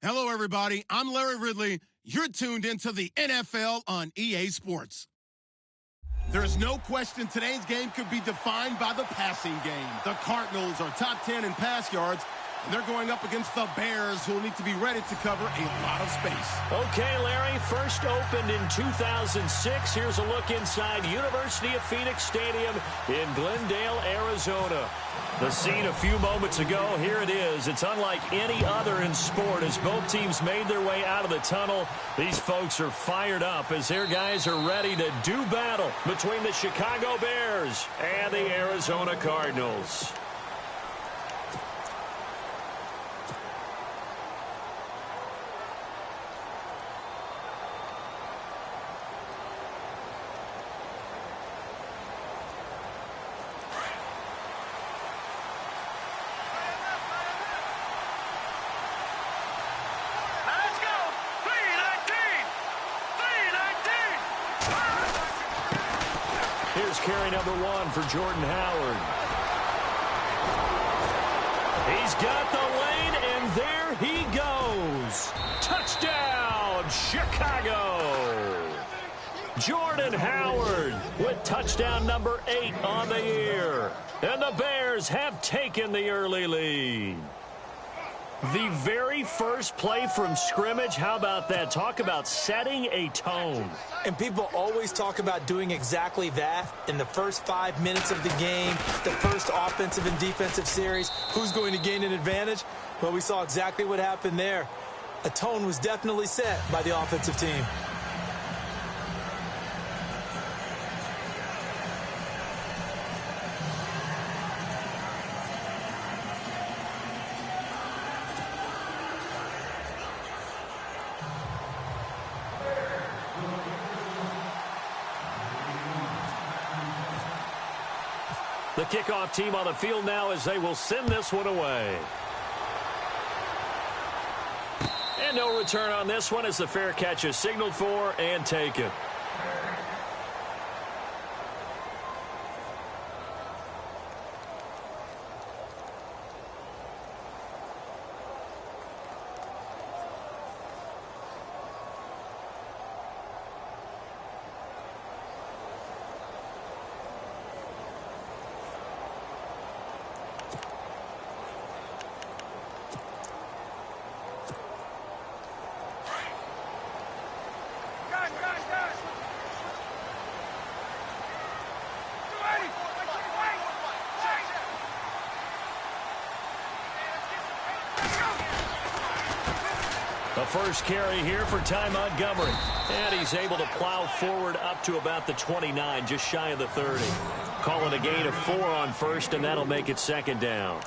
Hello, everybody. I'm Larry Ridley. You're tuned into the NFL on EA Sports. There's no question today's game could be defined by the passing game. The Cardinals are top 10 in pass yards, and they're going up against the Bears, who will need to be ready to cover a lot of space. Okay, Larry, first opened in 2006. Here's a look inside University of Phoenix Stadium in Glendale, Arizona. The scene a few moments ago, here it is. It's unlike any other in sport as both teams made their way out of the tunnel. These folks are fired up as their guys are ready to do battle between the Chicago Bears and the Arizona Cardinals. Here's carry number 1 for Jordan Howard. He's got the lane, and there he goes. Touchdown, Chicago. Jordan Howard with touchdown number 8 on the year. And the Bears have taken the early lead. The very first play from scrimmage, how about that? Talk about setting a tone. And people always talk about doing exactly that in the first 5 minutes of the game, the first offensive and defensive series. Who's going to gain an advantage? Well, we saw exactly what happened there. A tone was definitely set by the offensive team. The kickoff team on the field now as they will send this one away. And no return on this one as the fair catch is signaled for and taken. The first carry here for Ty Montgomery. And he's able to plow forward up to about the 29, just shy of the 30. Calling a gain of 4 on first, and that'll make it second down.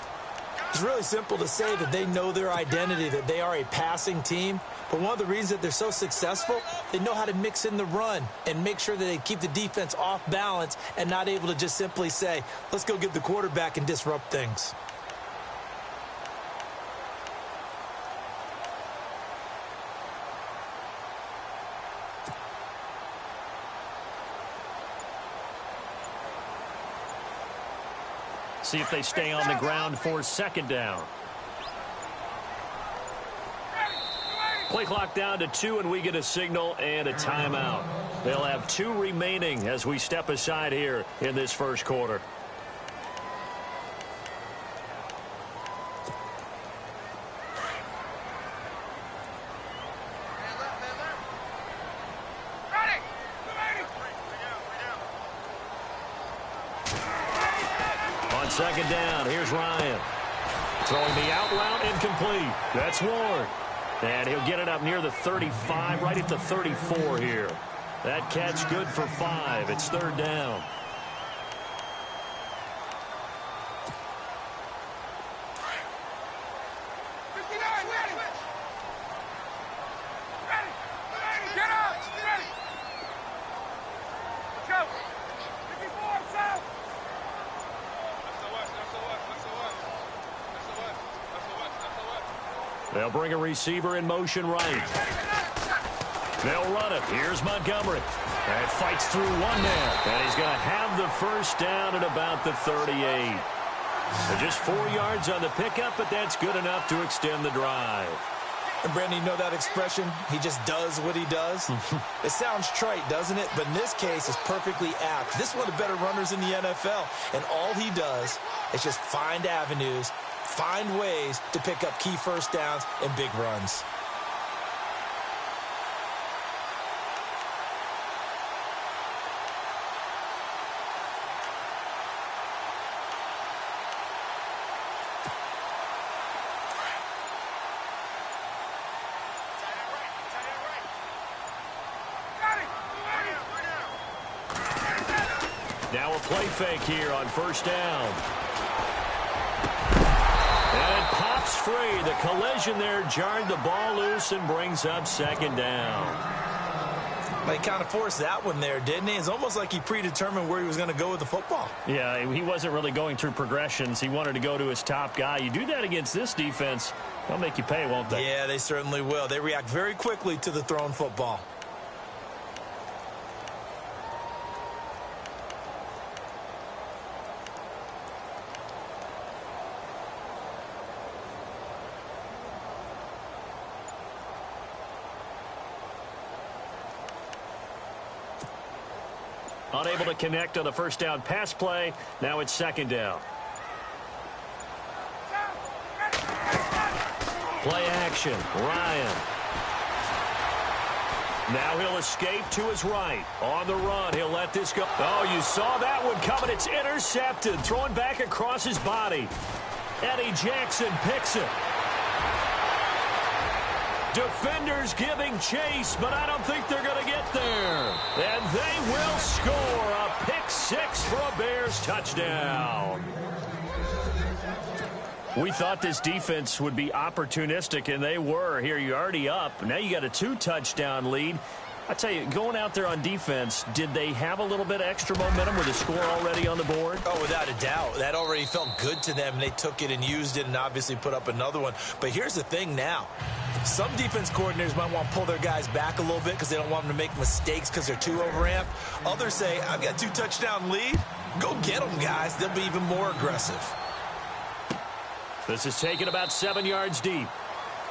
It's really simple to say that they know their identity, that they are a passing team. But one of the reasons that they're so successful, they know how to mix in the run and make sure that they keep the defense off balance and not able to just simply say, let's go get the quarterback and disrupt things. See if they stay on the ground for second down. Play clock down to 2, and we get a signal and a timeout. They'll have 2 remaining as we step aside here in this first quarter. Second down, here's Ryan. Throwing the out route incomplete. That's Ward. And he'll get it up near the 35, right at the 34 here. That catch good for 5. It's third down. They'll bring a receiver in motion right. They'll run it. Here's Montgomery. And fights through one man. And he's going to have the first down at about the 38. So just 4 yards on the pickup, but that's good enough to extend the drive. And Brandon, you know that expression? He just does what he does? It sounds trite, doesn't it? But in this case, it's perfectly apt. This is one of the better runners in the NFL. And all he does is just find avenues, find ways to pick up key first downs and big runs. Now a play fake here on first down. And it pops free. The collision there jarred the ball loose and brings up second down. He kind of forced that one there, didn't he? It's almost like he predetermined where he was going to go with the football. Yeah, he wasn't really going through progressions. He wanted to go to his top guy. You do that against this defense, they'll make you pay, won't they? Yeah, they certainly will. They react very quickly to the thrown football. Unable to connect on the first down pass play. Now it's second down. Play action. Ryan. Now he'll escape to his right. On the run, he'll let this go. Oh, you saw that one coming. It's intercepted. Throwing back across his body. Eddie Jackson picks it. Defenders giving chase, but I don't think they're going to get there. And they will score a pick six for a Bears touchdown. We thought this defense would be opportunistic, and they were. Here, you're already up. Now you got a 2-touchdown lead. I tell you, going out there on defense, did they have a little bit of extra momentum with a score already on the board? Oh, without a doubt. That already felt good to them. They took it and used it and obviously put up another one. But here's the thing now. Some defense coordinators might want to pull their guys back a little bit because they don't want them to make mistakes because they're too overamped. Others say, I've got 2-touchdown lead. Go get them, guys. They'll be even more aggressive. This is taken about 7 yards deep.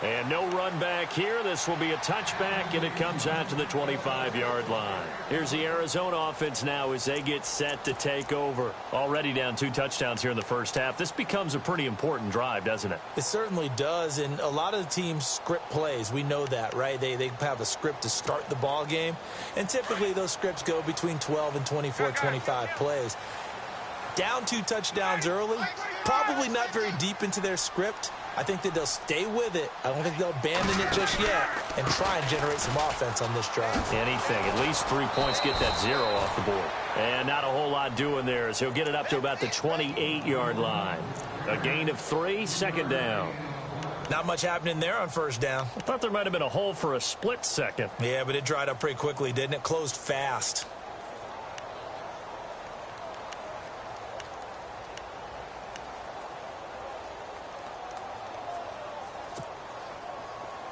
And no run back here. This will be a touchback, and it comes out to the 25-yard line. Here's the Arizona offense now as they get set to take over. Already down 2 touchdowns here in the first half. This becomes a pretty important drive, doesn't it? It certainly does, and a lot of the teams script plays. We know that, right? They have a script to start the ball game, and typically those scripts go between 12 and 24, 25 plays. Down 2 touchdowns early, probably not very deep into their script. I think that they'll stay with it. I don't think they'll abandon it just yet and try and generate some offense on this drive. Anything. At least 3 points, get that 0 off the board. And not a whole lot doing there as he'll get it up to about the 28-yard line. A gain of 3, second down. Not much happening there on first down. I thought there might have been a hole for a split second. Yeah, but it dried up pretty quickly, didn't it? Closed fast.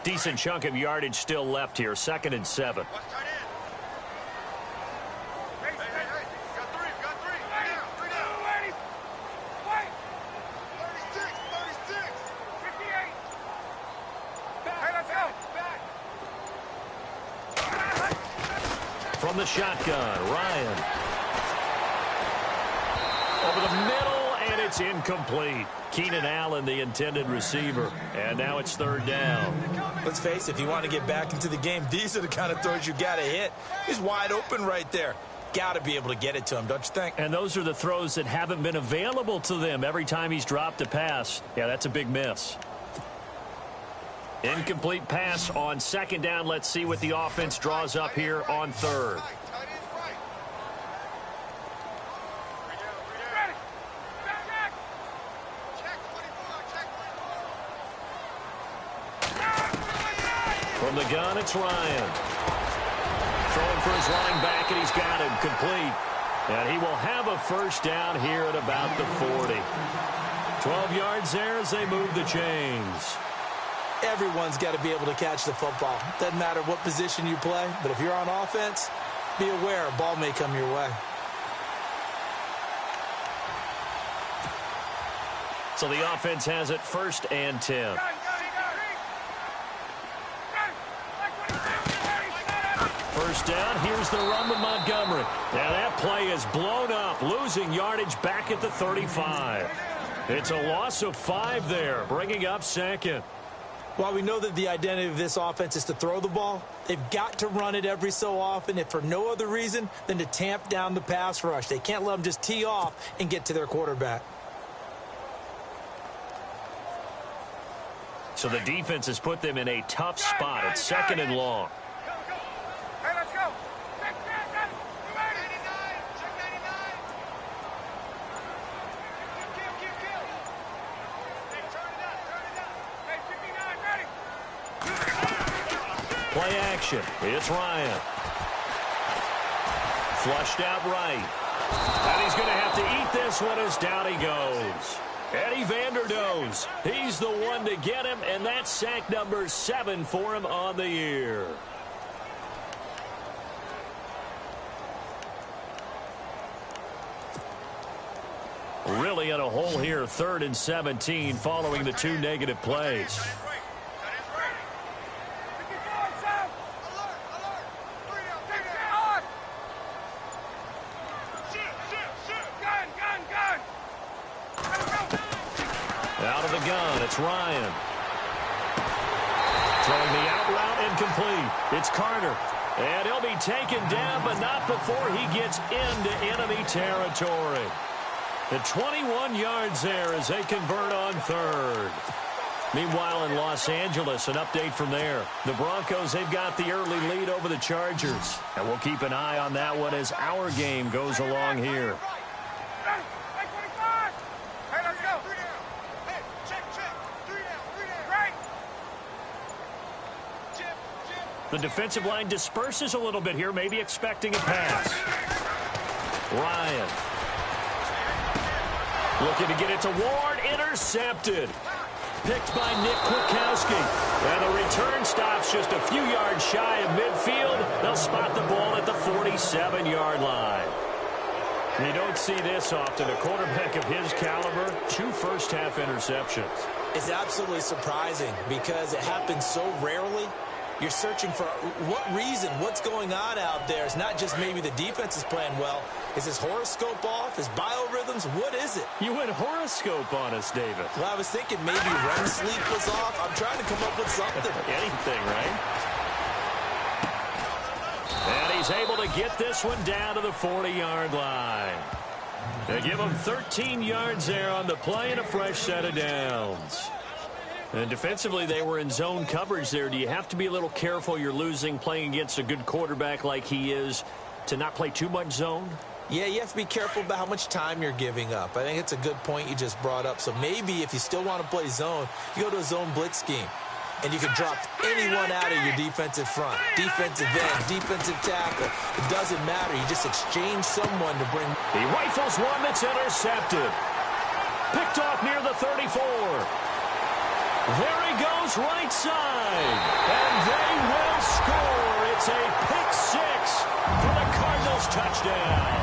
Decent chunk of yardage still left here. 2nd and 7. From the shotgun, Ryan. Over the middle, and it's incomplete. Keenan Allen, the intended receiver. And now it's 3rd down. Let's face it, if you want to get back into the game, these are the kind of throws you got to hit. He's wide open right there. Got to be able to get it to him, don't you think? And those are the throws that haven't been available to them every time he's dropped a pass. Yeah, that's a big miss. Incomplete pass on 2nd down. Let's see what the offense draws up here on 3rd. From the gun, it's Ryan. Throwing for his running back, and he's got him complete. And he will have a first down here at about the 40. 12 yards there as they move the chains. Everyone's got to be able to catch the football. Doesn't matter what position you play, but if you're on offense, be aware a ball may come your way. So the offense has it 1st and 10. first down. Here's the run with Montgomery. And that play is blown up, losing yardage back at the 35. It's a loss of 5 there, bringing up second. While we know that the identity of this offense is to throw the ball, they've got to run it every so often, if for no other reason than to tamp down the pass rush. They can't let them just tee off and get to their quarterback. So the defense has put them in a tough spot at 2nd and long. Hey, let's go. Play action. It's Ryan. Flushed out right. And he's going to have to eat this one as down he goes. Eddie Vanderdoes. He's the one to get him, and that's sack number 7 for him on the year. Really in a hole here, 3rd and 17, following the 2 negative plays. Out of the gun, it's Ryan. Throwing the out route incomplete. It's Carter. And he'll be taken down, but not before he gets into enemy territory. The 21 yards there as they convert on 3rd. Meanwhile, in Los Angeles, an update from there. The Broncos, they've got the early lead over the Chargers. And we'll keep an eye on that one as our game goes along here. The defensive line disperses a little bit here, maybe expecting a pass. Ryan. Looking to get it to Ward. Intercepted. Picked by Nick Kwiatkowski. And the return stops just a few yards shy of midfield. They'll spot the ball at the 47-yard line. You don't see this often. A quarterback of his caliber, 2 first-half interceptions. It's absolutely surprising because it happens so rarely. You're searching for what reason, what's going on out there. It's not just maybe the defense is playing well. Is his horoscope off? His biorhythms? What is it? You went horoscope on us, David. Well, I was thinking maybe REM sleep was off. I'm trying to come up with something. Anything, right? And he's able to get this one down to the 40-yard line. They give him 13 yards there on the play and a fresh set of downs. And defensively, they were in zone coverage there. Do you have to be a little careful you're losing playing against a good quarterback like he is to not play too much zone? Yeah, you have to be careful about how much time you're giving up. I think it's a good point you just brought up. So maybe if you still want to play zone, you go to a zone blitz scheme. And you can drop anyone out of your defensive front. Defensive end, defensive tackle. It doesn't matter. You just exchange someone to bring. He rifles one that's intercepted. Picked off near the 34. There he goes right side. And they will score. It's a pick 6 for the Cardinals touchdown.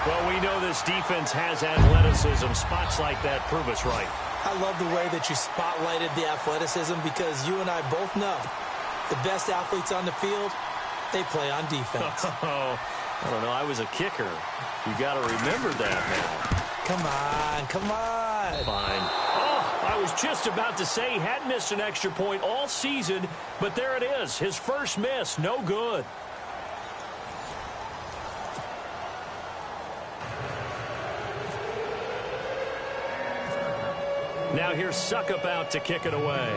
Well, we know this defense has athleticism. Spots like that prove us right. I love the way that you spotlighted the athleticism because you and I both know the best athletes on the field, they play on defense. Oh, I don't know. I was a kicker. You got to remember that now. Come on, come on. Fine. Oh, I was just about to say he had missed an extra point all season, but there it is. His first miss, no good. Now here's Suckup out to kick it away.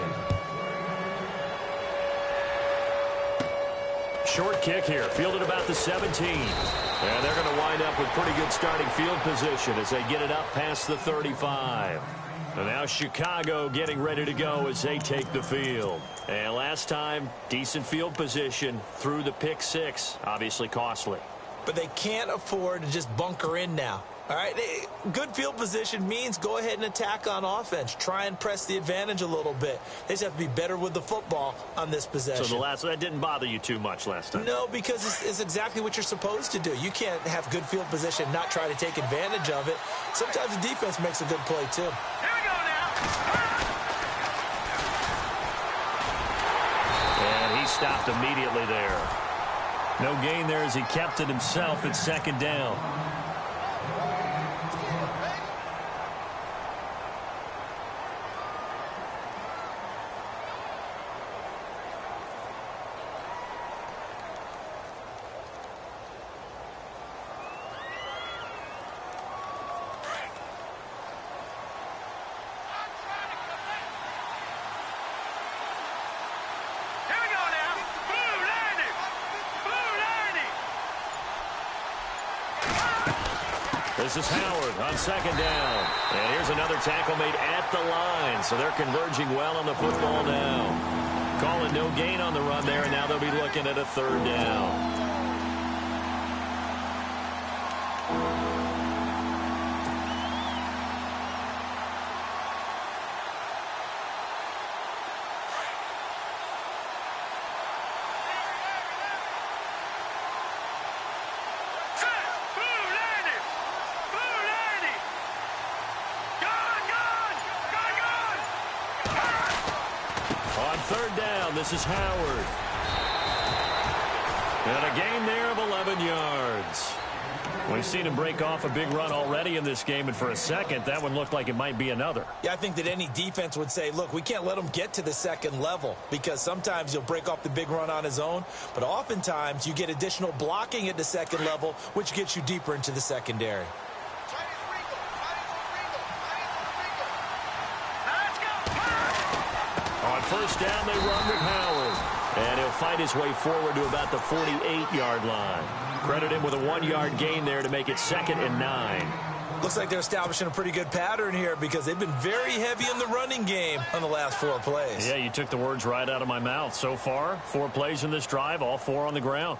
Short kick here, fielded about the 17. And they're going to wind up with pretty good starting field position as they get it up past the 35. And now Chicago getting ready to go as they take the field. And last time, decent field position through the pick 6. Obviously costly. But they can't afford to just bunker in now. All right, good field position means go ahead and attack on offense. Try and press the advantage a little bit. They just have to be better with the football on this possession. So that didn't bother you too much last time? No, because it's exactly what you're supposed to do. You can't have good field position, not try to take advantage of it. Sometimes the defense makes a good play, too. Here we go now. And he stopped immediately there. No gain there as he kept it himself at second down. This is Howard on second down. And here's another tackle made at the line. So they're converging well on the football now. Calling no gain on the run there, and now they'll be looking at a third down. Third down, this is Howard. And a gain there of 11 yards. We've seen him break off a big run already in this game, and for a second, that one looked like it might be another. Yeah, I think that any defense would say, look, we can't let him get to the second level, because sometimes he'll break off the big run on his own, but oftentimes you get additional blocking at the second level, which gets you deeper into the secondary. On first down, they run with Howard. And he'll fight his way forward to about the 48-yard line. Credit him with a 1-yard gain there to make it 2nd and 9. Looks like they're establishing a pretty good pattern here because they've been very heavy in the running game on the last 4 plays. Yeah, you took the words right out of my mouth. So far, 4 plays in this drive, all 4 on the ground.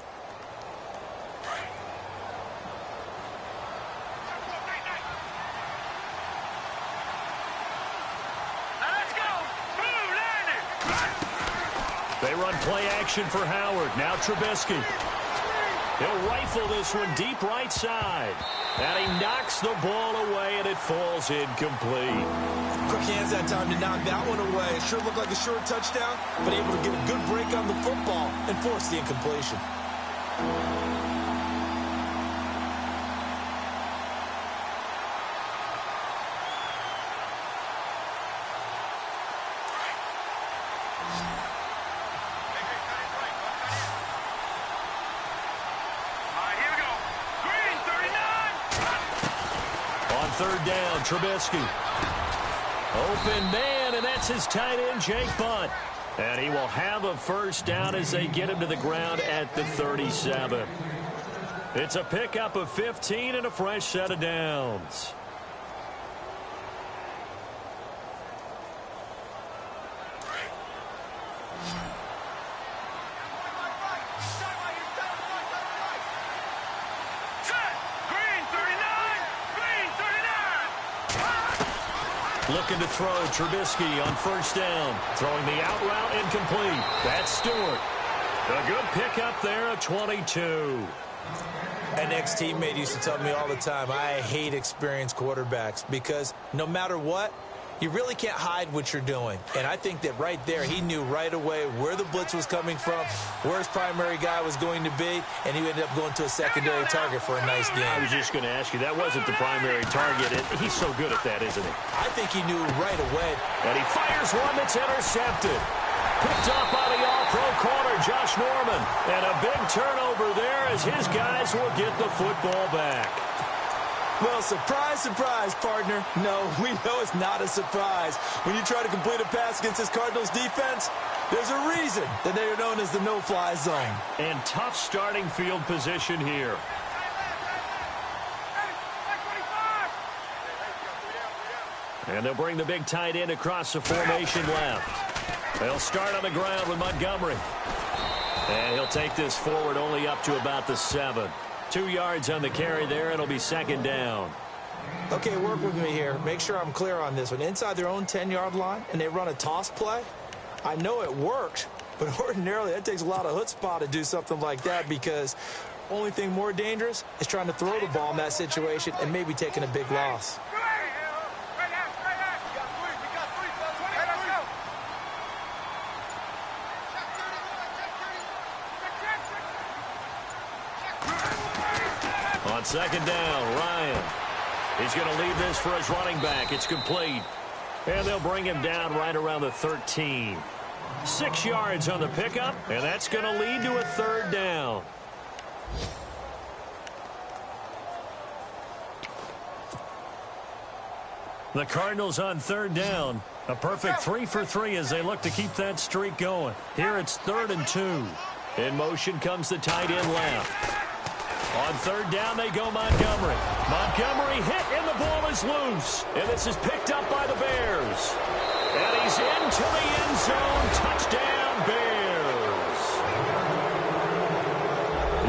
They run play action for Howard. Now Trubisky. He'll rifle this one deep right side. And he knocks the ball away, and it falls incomplete. Quick hands that time to knock that one away. It sure looked like a short touchdown, but able to get a good break on the football and force the incompletion. Third down, Trubisky. Open man, and that's his tight end, Jake Butt. And he will have a first down as they get him to the ground at the 37. It's a pickup of 15 and a fresh set of downs. Looking to throw, Trubisky on first down. Throwing the out route incomplete. That's Stewart. A good pickup there at 22. An ex-teammate used to tell me all the time, I hate experienced quarterbacks because no matter what, you really can't hide what you're doing. And I think that right there, he knew right away where the blitz was coming from, where his primary guy was going to be, and he ended up going to a secondary target for a nice game. I was just going to ask you, that wasn't the primary target, and he's so good at that, isn't he? I think he knew right away. And he fires one that's intercepted. Picked up by the all-pro corner, Josh Norman. And a big turnover there as his guys will get the football back. Well, surprise, surprise, partner. No, we know it's not a surprise. When you try to complete a pass against this Cardinals defense, there's a reason that they are known as the no-fly zone. And tough starting field position here. And they'll bring the big tight end across the formation left. They'll start on the ground with Montgomery. And he'll take this forward only up to about the 7. 2 yards on the carry there. It'll be second down. Okay, work with me here. Make sure I'm clear on this one. Inside their own 10-yard line, and they run a toss play. I know it worked, but ordinarily that takes a lot of chutzpah to do something like that because only thing more dangerous is trying to throw the ball in that situation and maybe taking a big loss. On second down, Ryan. He's going to leave this for his running back. It's complete. And they'll bring him down right around the 13. 6 yards on the pickup, and that's going to lead to a third down. The Cardinals on third down. A perfect 3 for 3 as they look to keep that streak going. Here it's 3rd and 2. In motion comes the tight end left. On third down, they go Montgomery. Montgomery hit, and the ball is loose. And this is picked up by the Bears. And he's into the end zone. Touchdown, Bears.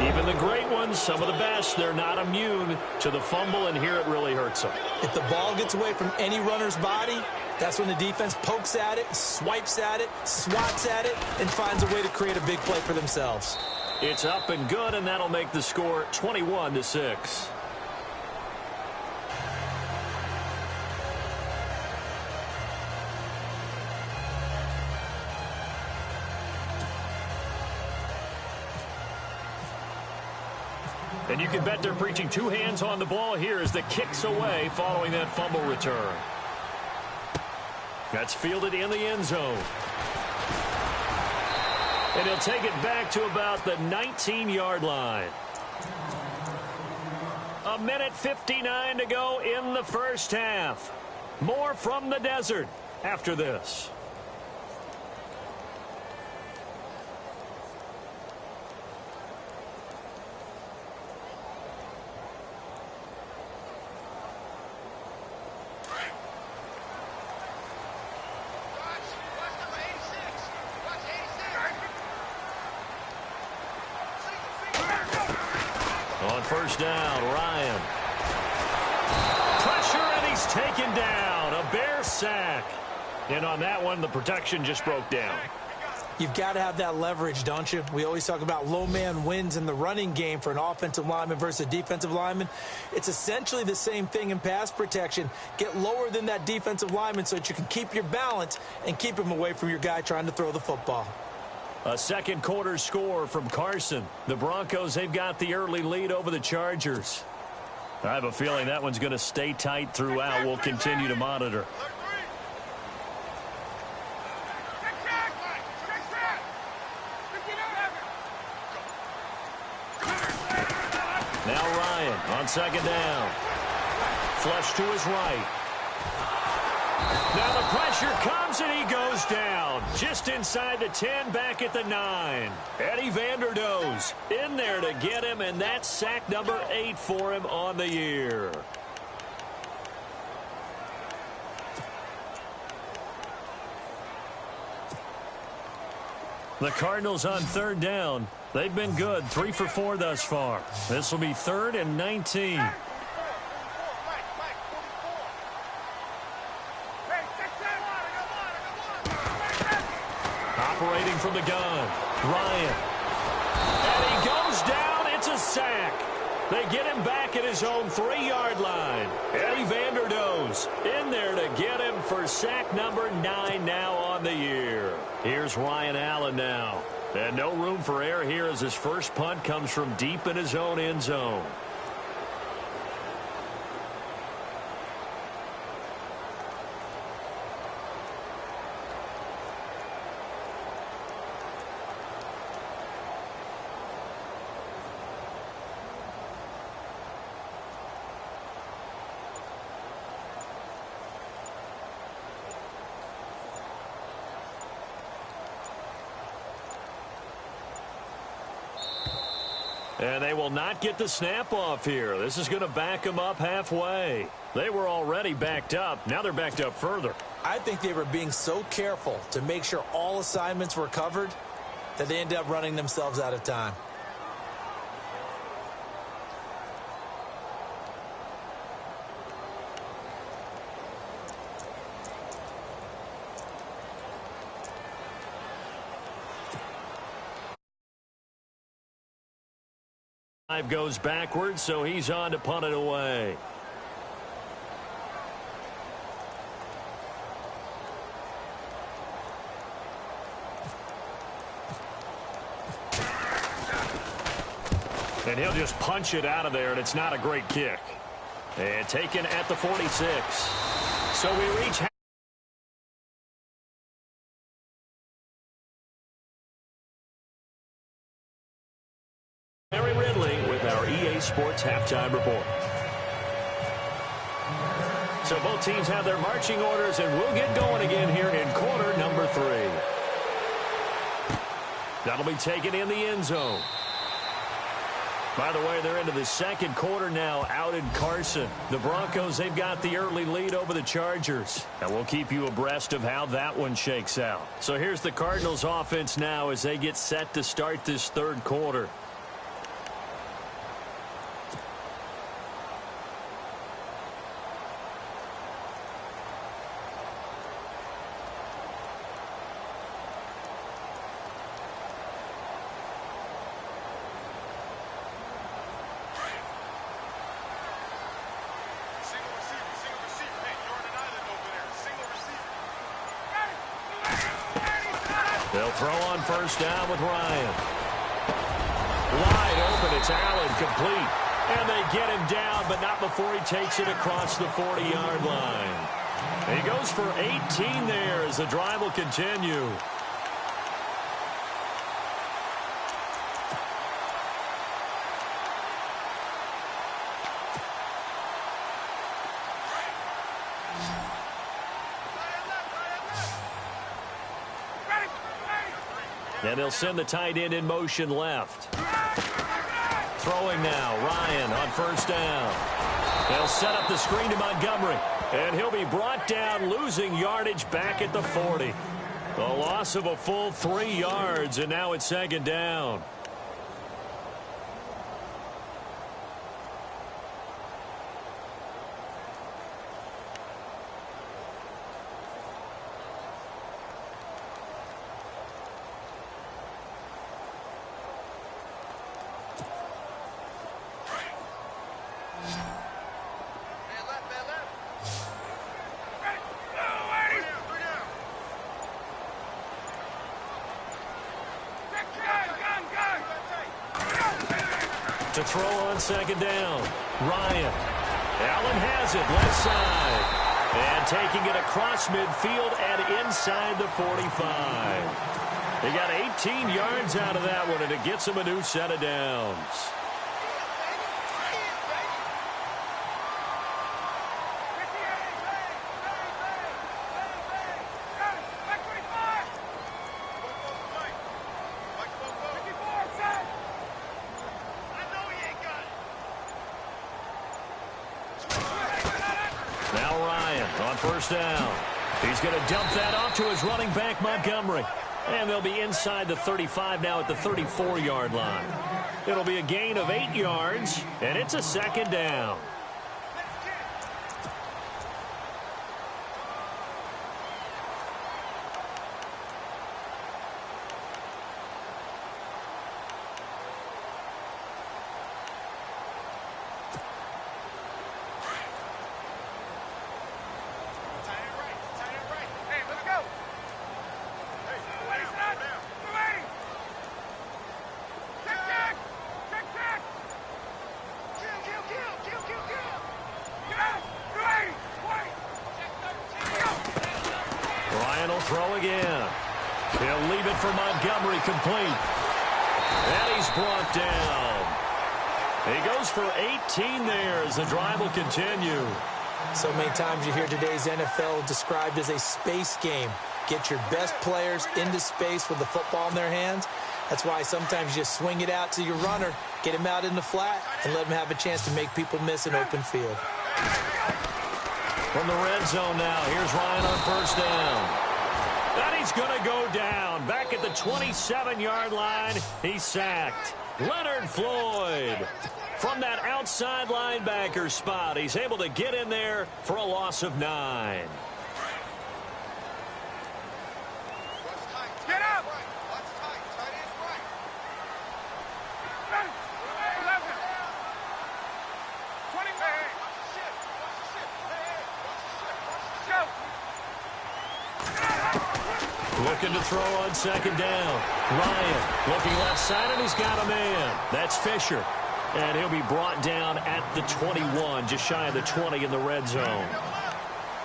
Even the great ones, some of the best, they're not immune to the fumble, and here it really hurts them. If the ball gets away from any runner's body, that's when the defense pokes at it, swipes at it, swats at it, and finds a way to create a big play for themselves. It's up and good, and that'll make the score 21-6. And you can bet they're preaching 2 hands on the ball here as the kick's away following that fumble return. That's fielded in the end zone. And he'll take it back to about the 19-yard line. 1:59 to go in the first half. More from the desert after this. On first down, Ryan. Pressure, and he's taken down. A Bear sack. And on that one, the protection just broke down. You've got to have that leverage, don't you? We always talk about low man wins in the running game for an offensive lineman versus a defensive lineman. It's essentially the same thing in pass protection. Get lower than that defensive lineman so that you can keep your balance and keep him away from your guy trying to throw the football. A second quarter score from Carson. The Broncos, they've got the early lead over the Chargers. I have a feeling that one's going to stay tight throughout. We'll continue to monitor. Now Ryan on second down. Flush to his right. Now the pressure comes, and he goes down. Just inside the 10, back at the 9. Eddie Vanderdoes in there to get him, and that's sack number 8 for him on the year. The Cardinals on third down. They've been good, 3 for 4 thus far. This will be 3rd and 19. Operating from the gun, Ryan. And he goes down. It's a sack. They get him back at his own 3-yard line. Eddie Vanderdoes in there to get him for sack number 9 now on the year. Here's Ryan Allen now. And no room for error here as his first punt comes from deep in his own end zone. And they will not get the snap off here. This is going to back them up halfway. They were already backed up. Now they're backed up further. I think they were being so careful to make sure all assignments were covered that they ended up running themselves out of time. Goes backwards, so he's on to punt it away. And he'll just punch it out of there, and it's not a great kick. And taken at the 46. So we reach... Larry Ridley with our EA Sports Halftime Report. So both teams have their marching orders, and we'll get going again here in quarter number 3. That'll be taken in the end zone. By the way, they're into the second quarter now out in Carson. The Broncos, they've got the early lead over the Chargers. And we'll keep you abreast of how that one shakes out. So here's the Cardinals offense now as they get set to start this third quarter. They'll throw on first down with Ryan. Wide open, it's Allen, complete. And they get him down, but not before he takes it across the 40-yard line. And he goes for 18 there as the drive will continue. And they'll send the tight end in motion left. Throwing now, Ryan on first down. They'll set up the screen to Montgomery. And he'll be brought down, losing yardage back at the 40. The loss of a full 3 yards, and now it's second down. To throw on second down, Ryan. Allen has it left side. And taking it across midfield and inside the 45. They got 18 yards out of that one, and it gets them a new set of downs. First down. He's going to dump that off to his running back, Montgomery. And they'll be inside the 35 now at the 34-yard line. It'll be a gain of 8 yards, and it's a second down. Throw again. He'll leave it for Montgomery, complete. And he's brought down. He goes for 18 there as the drive will continue. So many times you hear today's NFL described as a space game. Get your best players into space with the football in their hands. That's why sometimes you just swing it out to your runner, get him out in the flat, and let him have a chance to make people miss an open field. From the red zone now, here's Ryan on first down. And he's going to go down. Back at the 27-yard line, he's sacked. Leonard Floyd. From that outside linebacker spot, he's able to get in there for a loss of 9. Get up! Looking to throw on second down. Ryan looking left side, and he's got a man. That's Fisher. And he'll be brought down at the 21, just shy of the 20 in the red zone.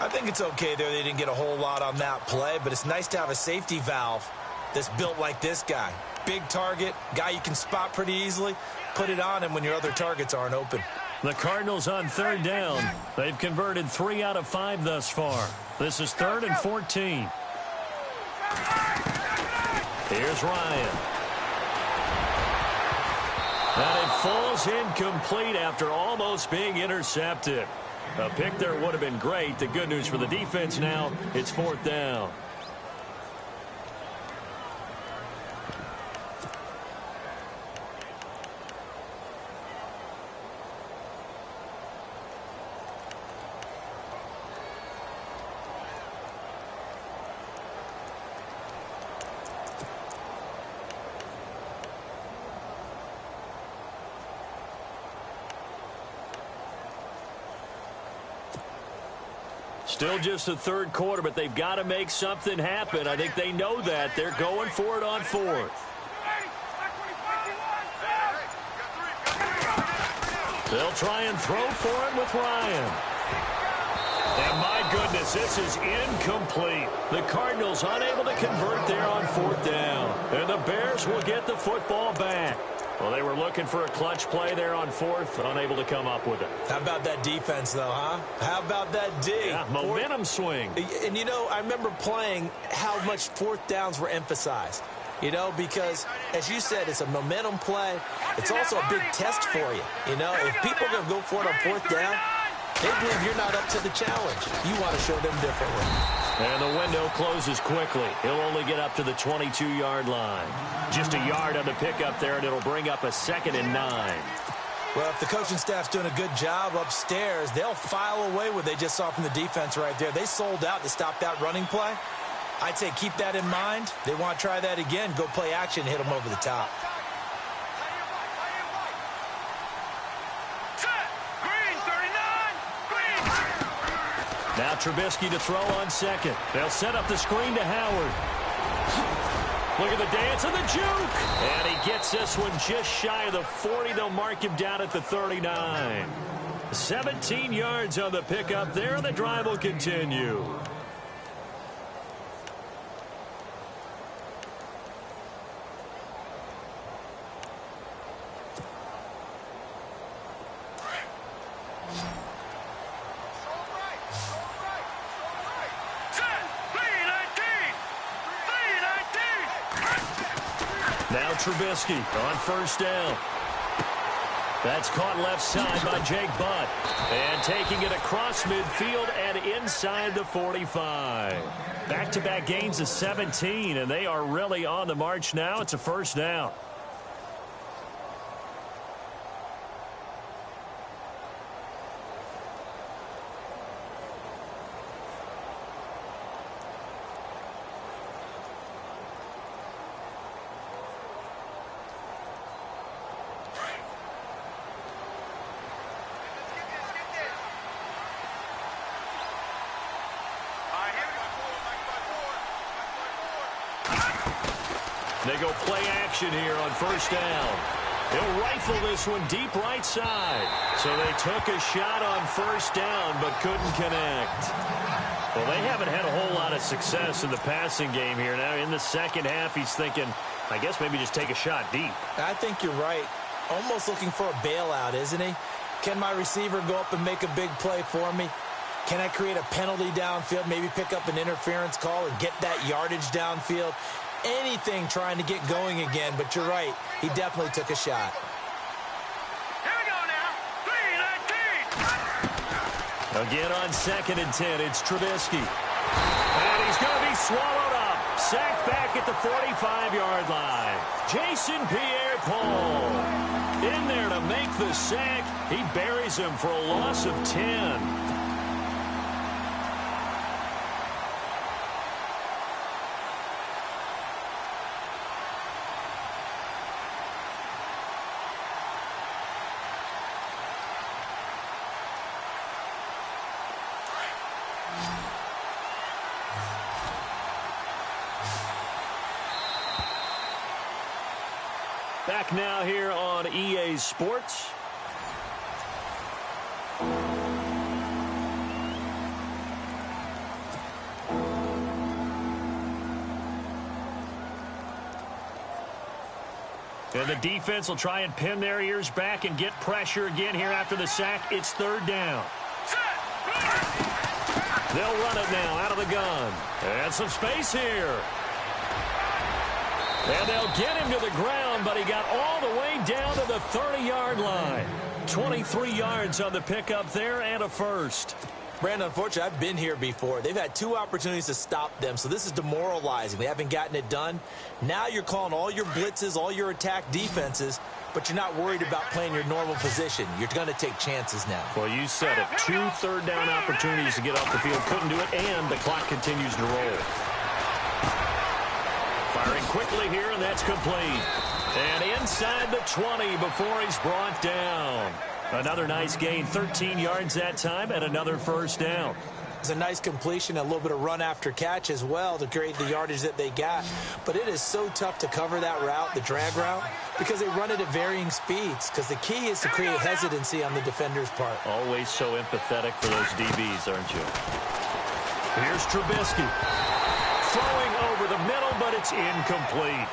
I think it's okay there. They didn't get a whole lot on that play, but it's nice to have a safety valve that's built like this guy. Big target, guy you can spot pretty easily. Put it on him when your other targets aren't open. The Cardinals on third down. They've converted 3 out of 5 thus far. This is 3rd and 14. Here's Ryan. And it falls incomplete after almost being intercepted. A pick there would have been great. The good news for the defense now, it's 4th down. Still just the third quarter, but they've got to make something happen. I think they know that. They're going for it on 4th. They'll try and throw for it with Ryan. And my goodness, this is incomplete. The Cardinals unable to convert there on 4th down. And the Bears will get the football back. Well, they were looking for a clutch play there on 4th, unable to come up with it. How about that defense, though, huh? How about that D? Yeah, momentum swing. And, you know, I remember playing how much 4th downs were emphasized. You know, because, as you said, it's a momentum play. It's also a big test for you. You know, if people are going to go for it on 4th down, they believe you're not up to the challenge. You want to show them differently. And the window closes quickly. He'll only get up to the 22-yard line. Just a yard on the pickup there, and it'll bring up a 2nd and 9. Well, if the coaching staff's doing a good job upstairs, they'll file away what they just saw from the defense right there. They sold out to stop that running play. I'd say keep that in mind. They want to try that again, go play action, hit them over the top. Now Trubisky to throw on 2nd. They'll set up the screen to Howard. Look at the dance and the juke. And he gets this one just shy of the 40. They'll mark him down at the 39. 17 yards on the pickup there, and the drive will continue. Now Trubisky on 1st down. That's caught left side by Jake Butt. And taking it across midfield and inside the 45. Back-to-back gains of 17, and they are really on the march now. It's a 1st down. They go play action here on 1st down. He'll rifle this one deep right side. So they took a shot on 1st down but couldn't connect. Well, they haven't had a whole lot of success in the passing game here. Now in the second half, he's thinking, I guess maybe just take a shot deep. I think you're right. Almost looking for a bailout, isn't he? Can my receiver go up and make a big play for me? Can I create a penalty downfield, maybe pick up an interference call and get that yardage downfield? Anything trying to get going again, but you're right. He definitely took a shot. Here we go now. 3-19. Again on 2nd and 10, it's Trubisky. And he's going to be swallowed up. Sacked back at the 45-yard line. Jason Pierre-Paul in there to make the sack. He buries him for a loss of 10. Back now here on EA Sports. And the defense will try and pin their ears back and get pressure again here after the sack. It's third down. They'll run it now out of the gun. And some space here. And they'll get him to the ground, but he got all the way down to the 30-yard line. 23 yards on the pickup there and a first. Brandon, unfortunately, I've been here before. They've had 2 opportunities to stop them, so this is demoralizing. They haven't gotten it done. Now you're calling all your blitzes, all your attack defenses, but you're not worried about playing your normal position. You're going to take chances now. Well, you said it. 2 third-down opportunities to get off the field. Couldn't do it, and the clock continues to roll. Firing quickly here, and that's complete. And inside the 20 before he's brought down. Another nice gain, 13 yards that time, and another first down. It's a nice completion, a little bit of run after catch as well to create the yardage that they got. But it is so tough to cover that route, the drag route, because they run it at varying speeds. Because the key is to create hesitancy on the defender's part. Always so empathetic for those DBs, aren't you? Here's Trubisky. Throwing over the middle, but it's incomplete.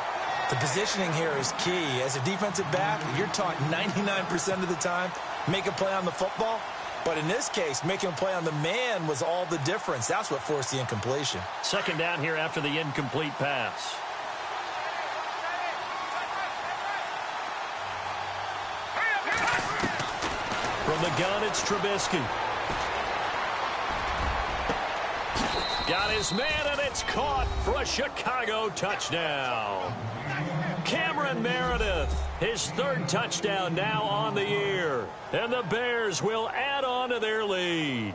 The positioning here is key. As a defensive back, you're taught 99% of the time, make a play on the football. But in this case, making a play on the man was all the difference. That's what forced the incompletion. Second down here after the incomplete pass. From the gun, it's Trubisky. Got his man, and it's caught for a Chicago touchdown. Cameron Meredith, his 3rd touchdown now on the year. And the Bears will add on to their lead.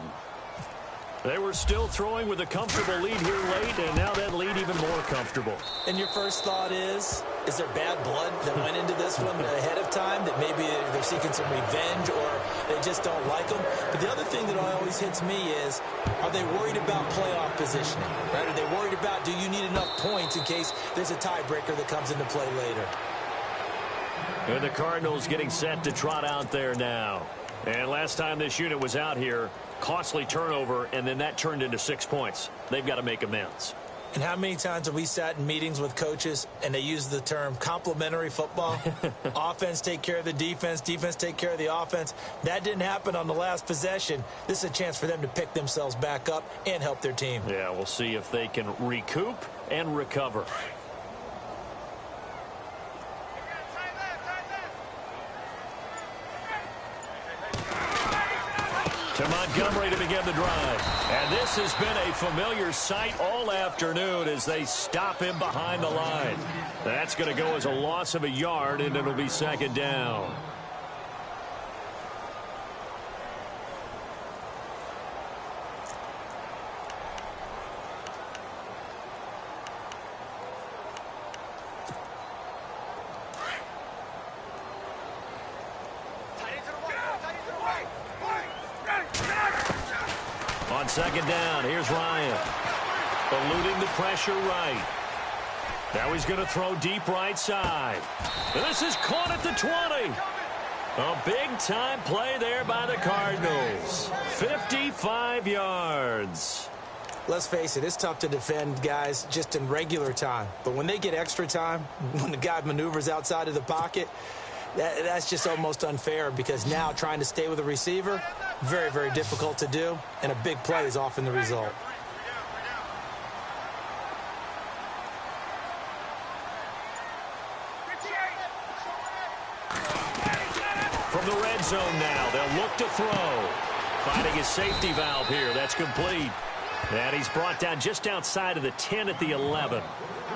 They were still throwing with a comfortable lead here late, and now that lead even more comfortable. And your first thought is there bad blood that went into this one ahead of time, that maybe they're seeking some revenge or they just don't like them? But the other thing that always hits me is, are they worried about playoff positioning? Right? Are they worried about, do you need enough points in case there's a tiebreaker that comes into play later? And the Cardinals getting set to trot out there now. And last time this unit was out here, costly turnover, and then that turned into 6 points. They've got to make amends. And how many times have we sat in meetings with coaches and they use the term complementary football? Offense take care of the defense, defense take care of the offense. That didn't happen on the last possession. This is a chance for them to pick themselves back up and help their team. Yeah, we'll see if they can recoup and recover. To Montgomery to begin the drive. And this has been a familiar sight all afternoon as they stop him behind the line. That's going to go as a loss of a yard, and it'll be second down. On second down, here's Ryan. Eluding the pressure right. Now he's going to throw deep right side. And this is caught at the 20. A big-time play there by the Cardinals. 55 yards. Let's face it, it's tough to defend guys just in regular time. But when they get extra time, when the guy maneuvers outside of the pocket, that's just almost unfair, because now trying to stay with a receiver, very, very difficult to do, and a big play is often the result. From the red zone now, they'll look to throw. Finding his safety valve here, that's complete. And he's brought down just outside of the 10 at the 11.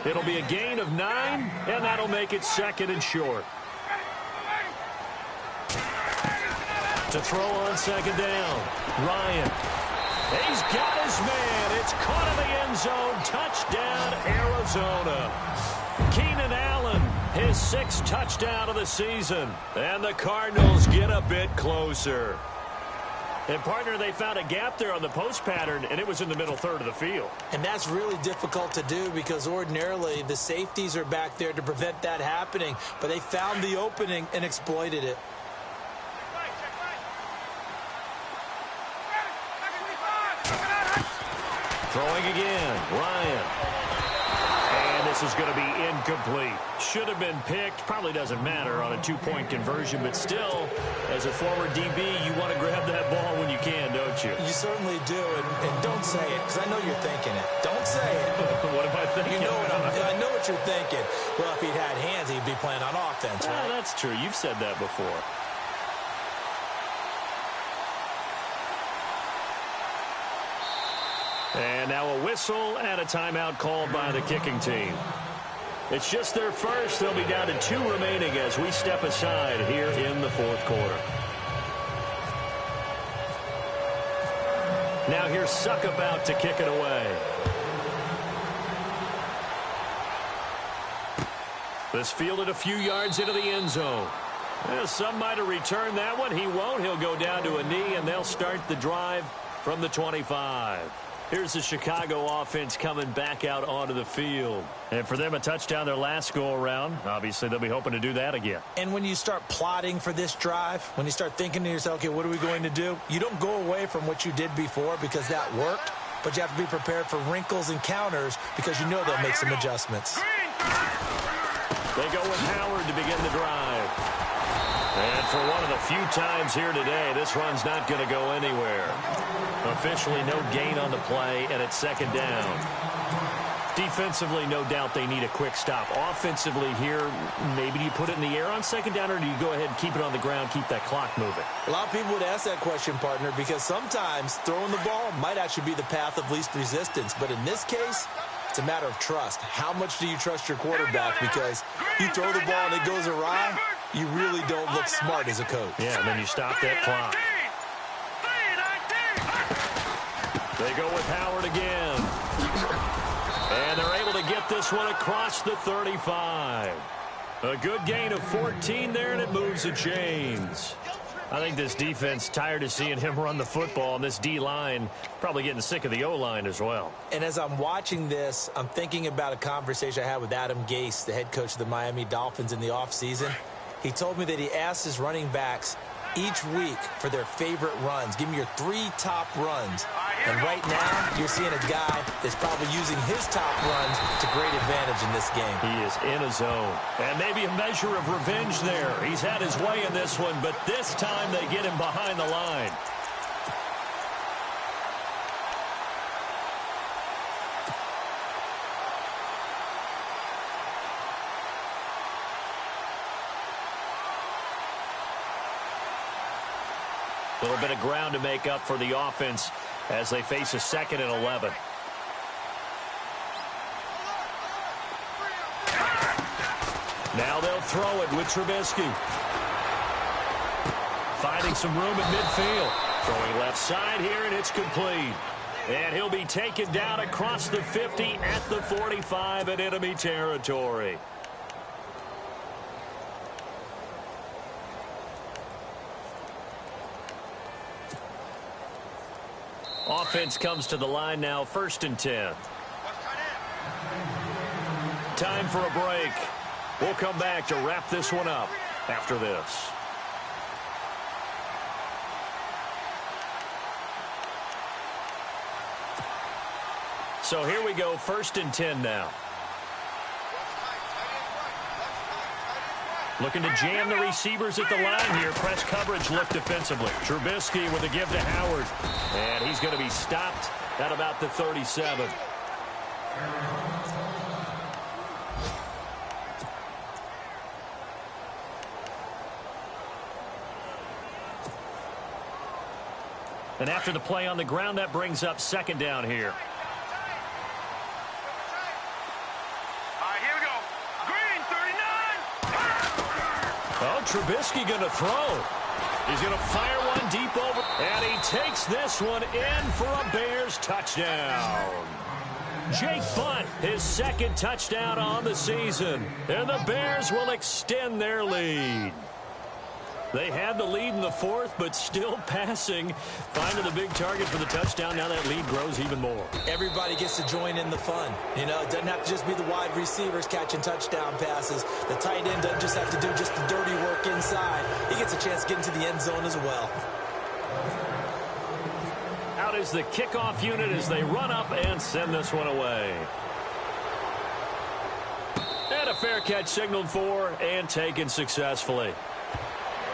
It'll be a gain of 9, and that'll make it second and short. To throw on second down, Ryan. He's got his man. It's caught in the end zone. Touchdown, Arizona. Keenan Allen, his 6th touchdown of the season. And the Cardinals get a bit closer. And, partner, they found a gap there on the post pattern, and it was in the middle third of the field. And that's really difficult to do, because ordinarily the safeties are back there to prevent that happening. But they found the opening and exploited it. Throwing again, Ryan. And this is going to be incomplete. Should have been picked. Probably doesn't matter on a two-point conversion, but still, as a former DB, you want to grab that ball when you can, don't you? You certainly do, and don't say it, because I know you're thinking it. Don't say it. What am I thinking? You know I know what you're thinking. Well, if he'd had hands, he'd be playing on offense, right? That's true. You've said that before. And now a whistle and a timeout called by the kicking team. It's just their first. They'll be down to 2 remaining as we step aside here in the fourth quarter. Now here's Suckup out to kick it away. This fielded a few yards into the end zone. Well, some might have returned that one. He won't. He'll go down to a knee, and they'll start the drive from the 25. Here's the Chicago offense coming back out onto the field. And for them, a touchdown their last go-around. Obviously, they'll be hoping to do that again. And when you start plotting for this drive, when you start thinking to yourself, okay, what are we going to do? You don't go away from what you did before because that worked, but you have to be prepared for wrinkles and counters because you know they'll make some adjustments. They go with Howard to begin the drive. And for one of the few times here today, this run's not going to go anywhere. Officially, no gain on the play, and it's second down. Defensively, no doubt they need a quick stop. Offensively here, maybe do you put it in the air on second down, or do you go ahead and keep it on the ground, keep that clock moving? A lot of people would ask that question, partner, because sometimes throwing the ball might actually be the path of least resistance. But in this case, it's a matter of trust. How much do you trust your quarterback? Because you throw the ball and it goes awry, you really don't look smart as a coach. Yeah, and then you stop that clock. They go with Howard again. And they're able to get this one across the 35. A good gain of 14 there, and it moves the chains. I think this defense tired of seeing him run the football, and this D-line probably getting sick of the O-line as well. And as I'm watching this, I'm thinking about a conversation I had with Adam Gase, the head coach of the Miami Dolphins in the offseason. He told me that he asked his running backs each week for their favorite runs. Give me your 3 top runs. And right now, you're seeing a guy that's probably using his top runs to great advantage in this game. He is in a zone. And maybe a measure of revenge there. He's had his way in this one, but this time they get him behind the line. A little bit of ground to make up for the offense as they face a 2nd and 11. Now they'll throw it with Trubisky. Finding some room at midfield. Throwing left side here, and it's complete. And he'll be taken down across the 50 at the 45 in enemy territory. Offense comes to the line now, 1st and 10. Time for a break. We'll come back to wrap this one up after this. So here we go, 1st and 10 now. Looking to jam the receivers at the line here. Press coverage look defensively. Trubisky with a give to Howard. And he's going to be stopped at about the 37. And after the play on the ground, that brings up 2nd down here. Oh, Trubisky going to throw. He's going to fire one deep over. And he takes this one in for a Bears touchdown. Jake Bunt, his 2nd touchdown on the season. And the Bears will extend their lead. They had the lead in the 4th, but still passing. Finding the big target for the touchdown. Now that lead grows even more. Everybody gets to join in the fun. You know, it doesn't have to just be the wide receivers catching touchdown passes. The tight end doesn't just have to do just the dirty work inside. He gets a chance to get into the end zone as well. Out is the kickoff unit as they run up and send this one away. And a fair catch signaled for and taken successfully.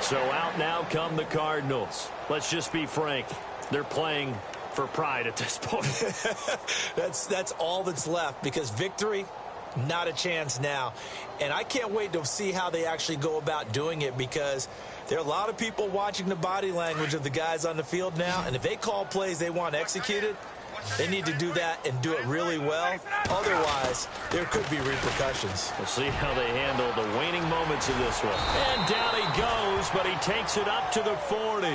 So out now come the Cardinals. Let's just be frank. They're playing for pride at this point. That's all that's left, because victory, not a chance now. And I can't wait to see how they actually go about doing it, because there are a lot of people watching the body language of the guys on the field now, and if they call plays they want executed, they need to do that and do it really well. Otherwise, there could be repercussions. We'll see how they handle the waning moments of this one. And down he goes, but he takes it up to the 40.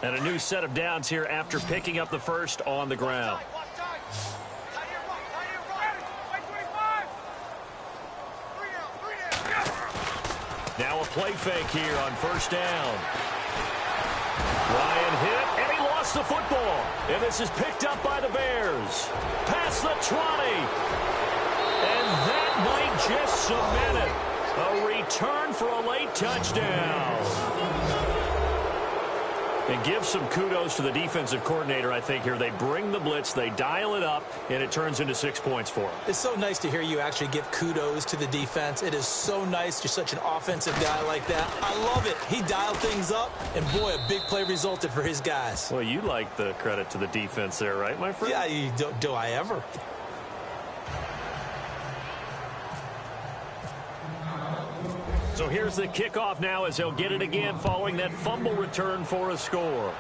And a new set of downs here after picking up the first on the ground. Now a play fake here on first down. Ryan hit, and he lost the football. And this is picked up by the Bears. Past the 20. And that might just cement it. A return for a late touchdown. And give some kudos to the defensive coordinator, I think, here. They bring the blitz, they dial it up, and it turns into 6 points for them. It's so nice to hear you actually give kudos to the defense. It is so nice. You're such an offensive guy like that. I love it. He dialed things up, and boy, a big play resulted for his guys. Well, you like the credit to the defense there, right, my friend? Yeah, do I ever? So here's the kickoff now as he'll get it again following that fumble return for a score.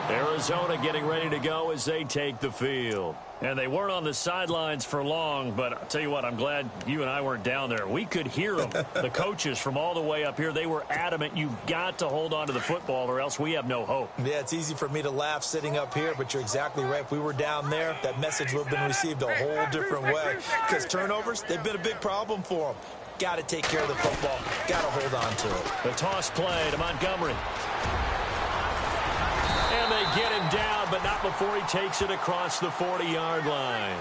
Arizona getting ready to go as they take the field. And they weren't on the sidelines for long, but I'll tell you what, I'm glad you and I weren't down there. We could hear them. The coaches from all the way up here, they were adamant. You've got to hold on to the football or else we have no hope. Yeah, it's easy for me to laugh sitting up here, but you're exactly right. If we were down there, that message would have been received a whole different way. Because turnovers, they've been a big problem for them. Got to take care of the football. Got to hold on to it. The toss play to Montgomery. And they get him down, but not before he takes it across the 40-yard line.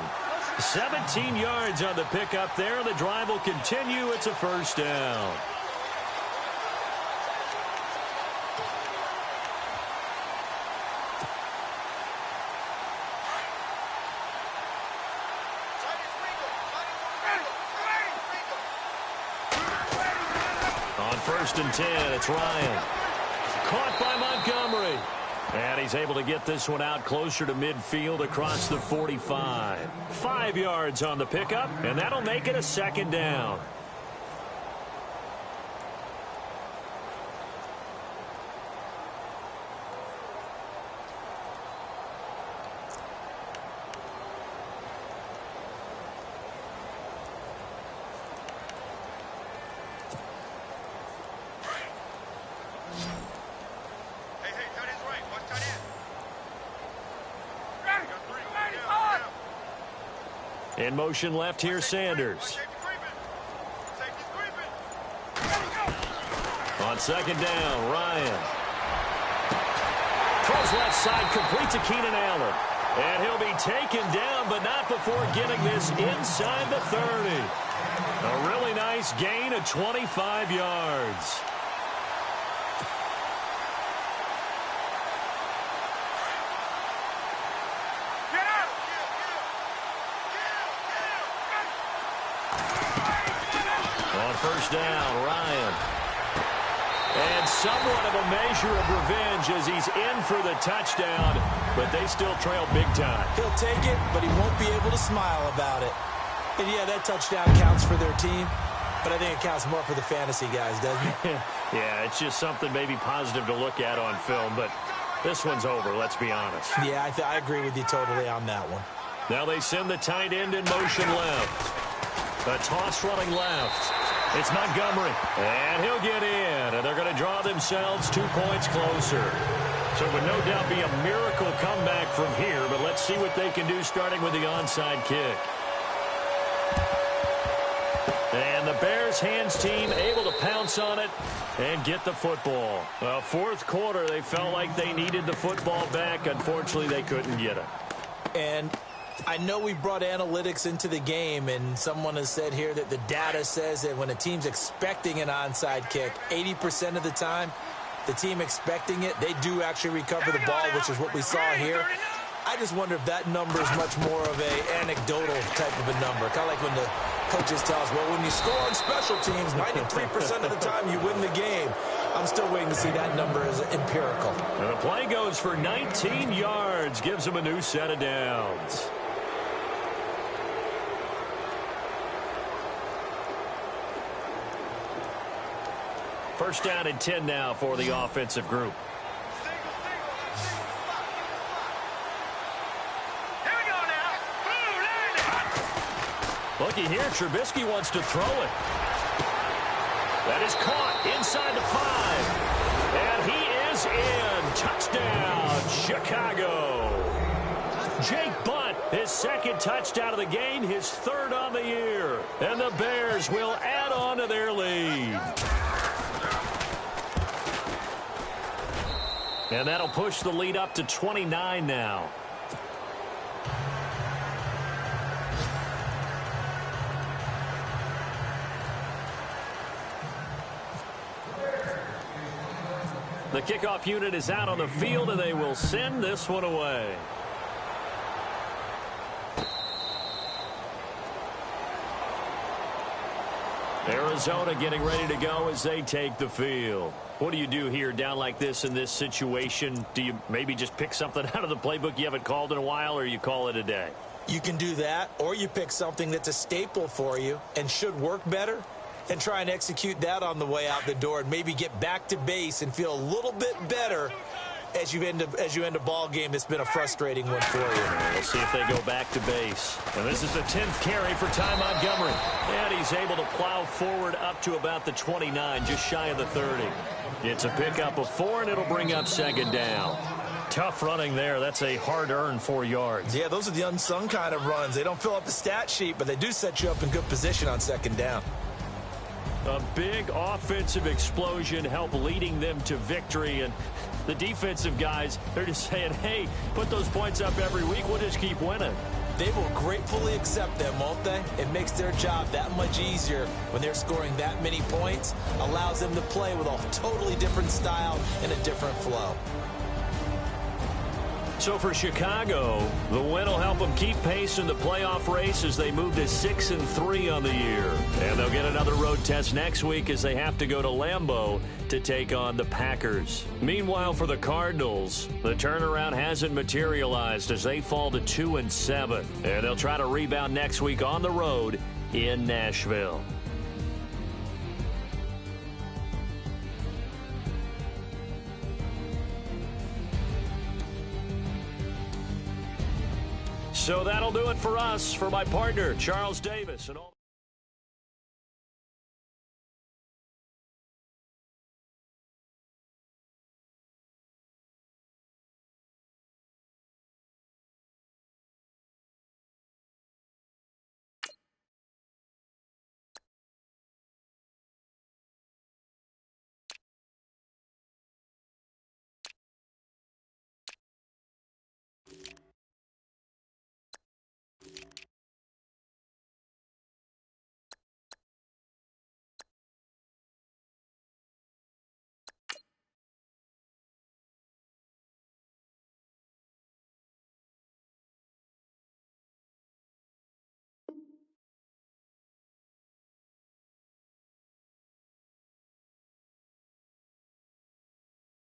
17 yards on the pickup there. The drive will continue. It's a first down. On first and 10, it's Ryan. Caught by Montgomery. And he's able to get this one out closer to midfield across the 45. 5 yards on the pickup, and that'll make it a second down. In motion left here, Sanders. On second down, Ryan. Throws left side, complete to Keenan Allen. And he'll be taken down, but not before getting this inside the 30. A really nice gain of 25 yards. First down, Ryan. And somewhat of a measure of revenge as he's in for the touchdown, but they still trail big time. He'll take it, but he won't be able to smile about it. And yeah, that touchdown counts for their team, but I think it counts more for the fantasy guys, doesn't it? Yeah, it's just something maybe positive to look at on film, but this one's over, let's be honest. Yeah, I agree with you totally on that one. Now they send the tight end in motion left. A toss running left. It's Montgomery, and he'll get in, and they're going to draw themselves 2 points closer. So it would no doubt be a miracle comeback from here, but let's see what they can do starting with the onside kick. And the Bears hands team able to pounce on it and get the football. Well, fourth quarter, they felt like they needed the football back. Unfortunately, they couldn't get it. And I know we brought analytics into the game, and someone has said here that the data says that when a team's expecting an onside kick, 80% of the time, the team expecting it, they do actually recover the ball, which is what we saw here. I just wonder if that number is much more of an anecdotal type of a number. Kind of like when the coaches tell us, well, when you score on special teams, 93% of the time you win the game. I'm still waiting to see that number as empirical. And the play goes for 19 yards, gives them a new set of downs. First down and 10 now for the offensive group. Here we go now. Looky here, Trubisky wants to throw it. That is caught inside the 5. And he is in. Touchdown, Chicago. Jake Butt, his second touchdown of the game, his third on the year. And the Bears will add on to their lead. And that'll push the lead up to 29 now. The kickoff unit is out on the field, and they will send this one away. Arizona getting ready to go as they take the field. What do you do here down like this in this situation? Do you maybe just pick something out of the playbook you haven't called in a while, or you call it a day? You can do that, or you pick something that's a staple for you and should work better and try and execute that on the way out the door and maybe get back to base and feel a little bit better as you end a ball game that's been a frustrating one for you. We'll see if they go back to base. And this is the 10th carry for Ty Montgomery. And he's able to plow forward up to about the 29, just shy of the 30. It's a pickup of 4, and it'll bring up second down. Tough running there. That's a hard-earned 4 yards. Yeah, those are the unsung kind of runs. They don't fill up the stat sheet, but they do set you up in good position on second down. A big offensive explosion helped leading them to victory. And the defensive guys, they're just saying, hey, put those points up every week. We'll just keep winning. They will gratefully accept them, won't they? It makes their job that much easier when they're scoring that many points. Allows them to play with a totally different style and a different flow. So for Chicago, the win will help them keep pace in the playoff race as they move to 6-3 on the year. And they'll get another road test next week as they have to go to Lambeau to take on the Packers. Meanwhile, for the Cardinals, the turnaround hasn't materialized as they fall to 2-7. And they'll try to rebound next week on the road in Nashville. So that'll do it for us. For my partner, Charles Davis, and all